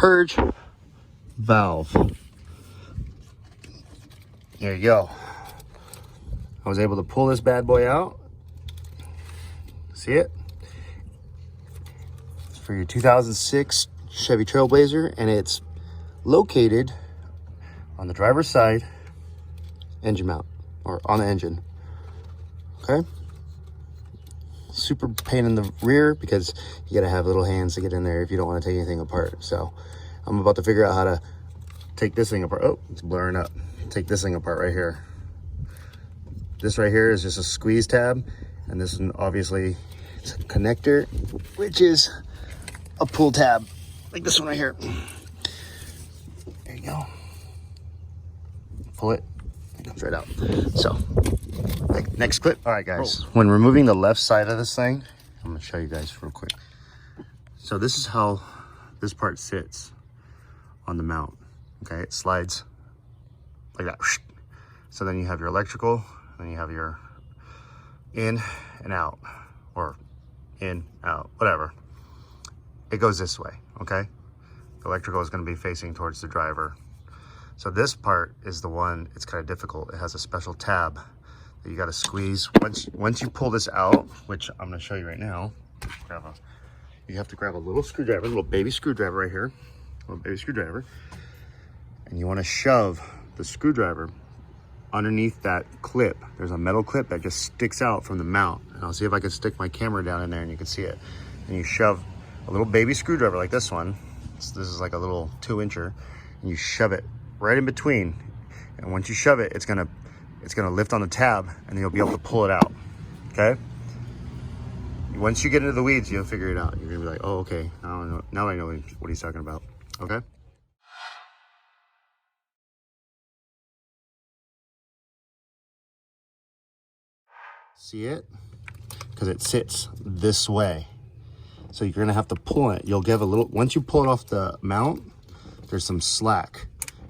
purge valve. There you go. I was able to pull this bad boy out. See it? It's for your 2006 Chevy Trailblazer, and it's located on the driver's side engine mount, or on the engine. Okay? Super pain in the rear because you gotta have little hands to get in there if you don't want to take anything apart. So I'm about to figure out how to take this thing apart. Oh, it's blurring up. Take this thing apart right here. This right here is just a squeeze tab, and this one obviously is a connector, which is a pull tab, like this one right here. There you go. Pull it, it comes right out. So, next clip. All right, guys. When removing the left side of this thing, I'm gonna show you guys real quick. So this is how this part sits on the mount. Okay, it slides like that. So then you have your electrical, then you have your in and out, or in, out, whatever. It goes this way, okay? The electrical is gonna be facing towards the driver. So this part is the one, it's kind of difficult. It has a special tab that you gotta squeeze. Once you pull this out, which I'm gonna show you right now, you have to grab a little screwdriver, a little baby screwdriver right here, a little baby screwdriver, and you wanna shove the screwdriver underneath that clip. There's a metal clip that just sticks out from the mount. And I'll see if I can stick my camera down in there and you can see it. And you shove a little baby screwdriver like this one. So this is like a little 2-incher, and you shove it right in between. And once you shove it, it's gonna lift on the tab, and then you'll be able to pull it out, okay? Once you get into the weeds, you'll figure it out. You're gonna be like, oh, okay, now I know what he's talking about, okay? See it? Because it sits this way. So you're gonna have to pull it. You'll give a little, once you pull it off the mount, there's some slack.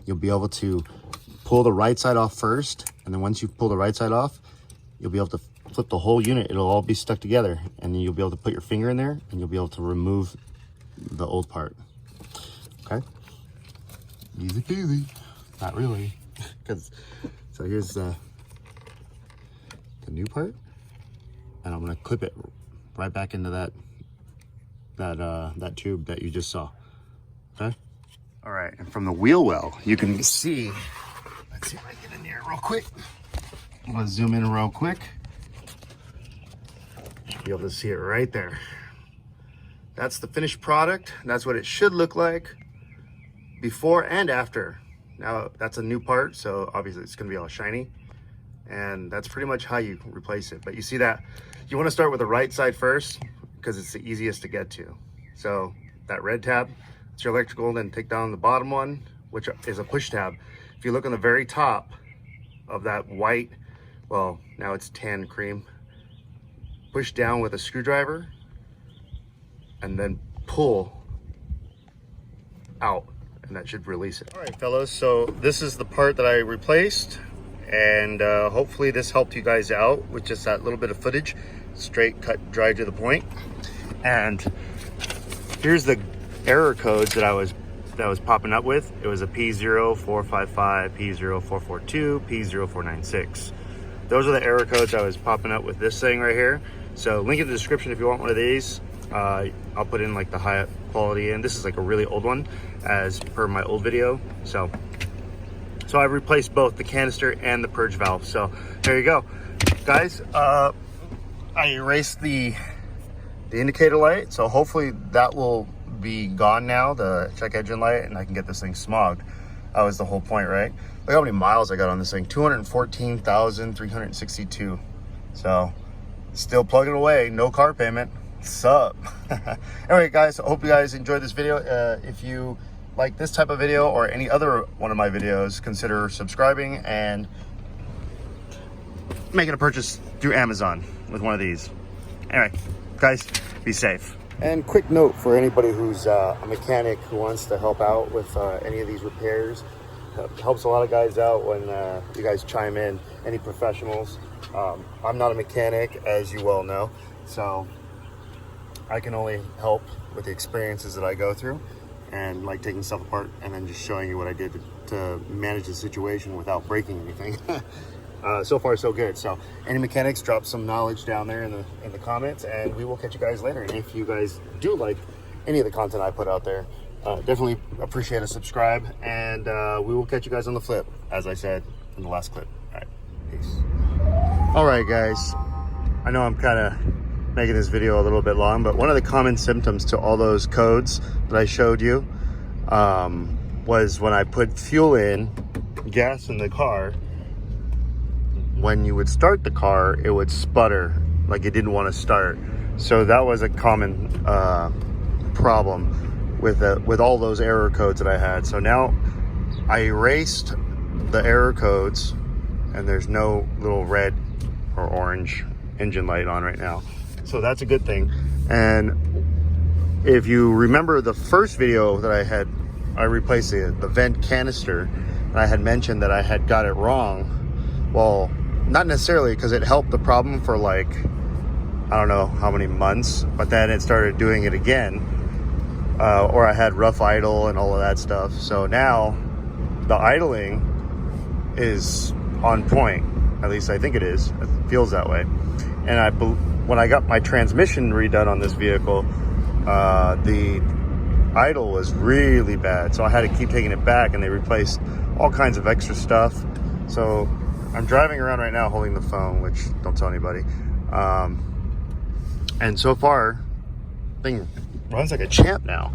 You'll be able to pull the right side off first, and then once you pull the right side off, you'll be able to flip the whole unit. It'll all be stuck together, and then you'll be able to put your finger in there, and you'll be able to remove the old part. Okay? Easy peasy. Not really. So here's the new part, and I'm gonna clip it right back into that tube that you just saw. Okay. All right, and from the wheel well, you can see. Let's see if I can get in there real quick. I'm gonna zoom in real quick. You'll be able to see it right there. That's the finished product. That's what it should look like before and after. Now that's a new part, so obviously it's gonna be all shiny. And that's pretty much how you replace it. But you see that you want to start with the right side first because it's the easiest to get to. So that red tab, it's your electrical, then take down the bottom one, which is a push tab. If you look on the very top of that white, well, now it's tan cream, push down with a screwdriver and then pull out, and that should release it. All right, fellas, so this is the part that I replaced. And hopefully this helped you guys out with just that little bit of footage, straight, cut, dry to the point. And here's the error codes that was popping up with. It was a P0455, P0442, P0496. Those are the error codes I was popping up with this thing right here. So link in the description if you want one of these. I'll put in like the high quality, and this is like a really old one as per my old video. So I replaced both the canister and the purge valve. So there you go, guys. I erased the indicator light, so hopefully that will be gone now, the check engine light, and I can get this thing smogged. That was the whole point, right? Look how many miles I got on this thing, 214,362. So still plugging away, no car payment. Sup? Anyway, guys, I hope you guys enjoyed this video. If you like this type of video or any other one of my videos, consider subscribing and making a purchase through Amazon with one of these. Anyway, guys, be safe. And quick note for anybody who's a mechanic who wants to help out with any of these repairs. Helps a lot of guys out when you guys chime in, any professionals. I'm not a mechanic, as you well know, so I can only help with the experiences that I go through. and like taking stuff apart and then just showing you what I did to manage the situation without breaking anything. So far so good. So any mechanics, drop some knowledge down there in the comments, and we will catch you guys later. And if you guys do like any of the content I put out there, definitely appreciate a subscribe, and we will catch you guys on the flip, as I said in the last clip. All right, peace. All right, guys, I know I'm kind of making this video a little bit long, but one of the common symptoms to all those codes that I showed you was when I put fuel in, gas in the car, when you would start the car, it would sputter, like it didn't want to start. So that was a common problem with all those error codes that I had. So now I erased the error codes, and there's no little red or orange engine light on right now. So that's a good thing. And if you remember the first video that I replaced the vent canister, and I had mentioned that I had got it wrong. Well, not necessarily, because it helped the problem for like, I don't know how many months, but then it started doing it again. Or I had rough idle and all of that stuff. So now the idling is on point. At least I think it is. It feels that way. And when I got my transmission redone on this vehicle, the idle was really bad. So I had to keep taking it back, and they replaced all kinds of extra stuff. So I'm driving around right now holding the phone, which don't tell anybody. And so far, thing runs like a champ now.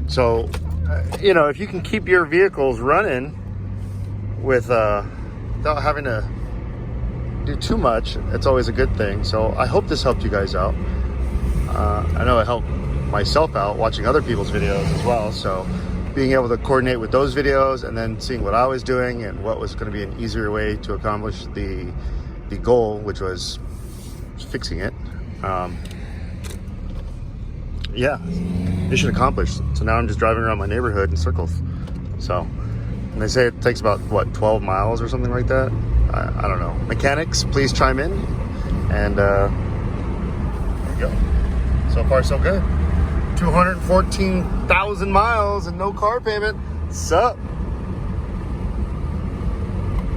So, you know, if you can keep your vehicles running without having to do too much, it's always a good thing. So I hope this helped you guys out. I know it helped myself out watching other people's videos as well. So being able to coordinate with those videos and then seeing what I was doing and what was going to be an easier way to accomplish the goal, which was fixing it. Yeah, mission accomplished. So now I'm just driving around my neighborhood in circles. So, and they say it takes about, what, 12 miles or something like that? I don't know. Mechanics, please chime in. And there you go. So far, so good. 214,000 miles and no car payment. Sup?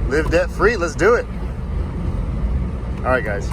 Live debt free. Let's do it. All right, guys.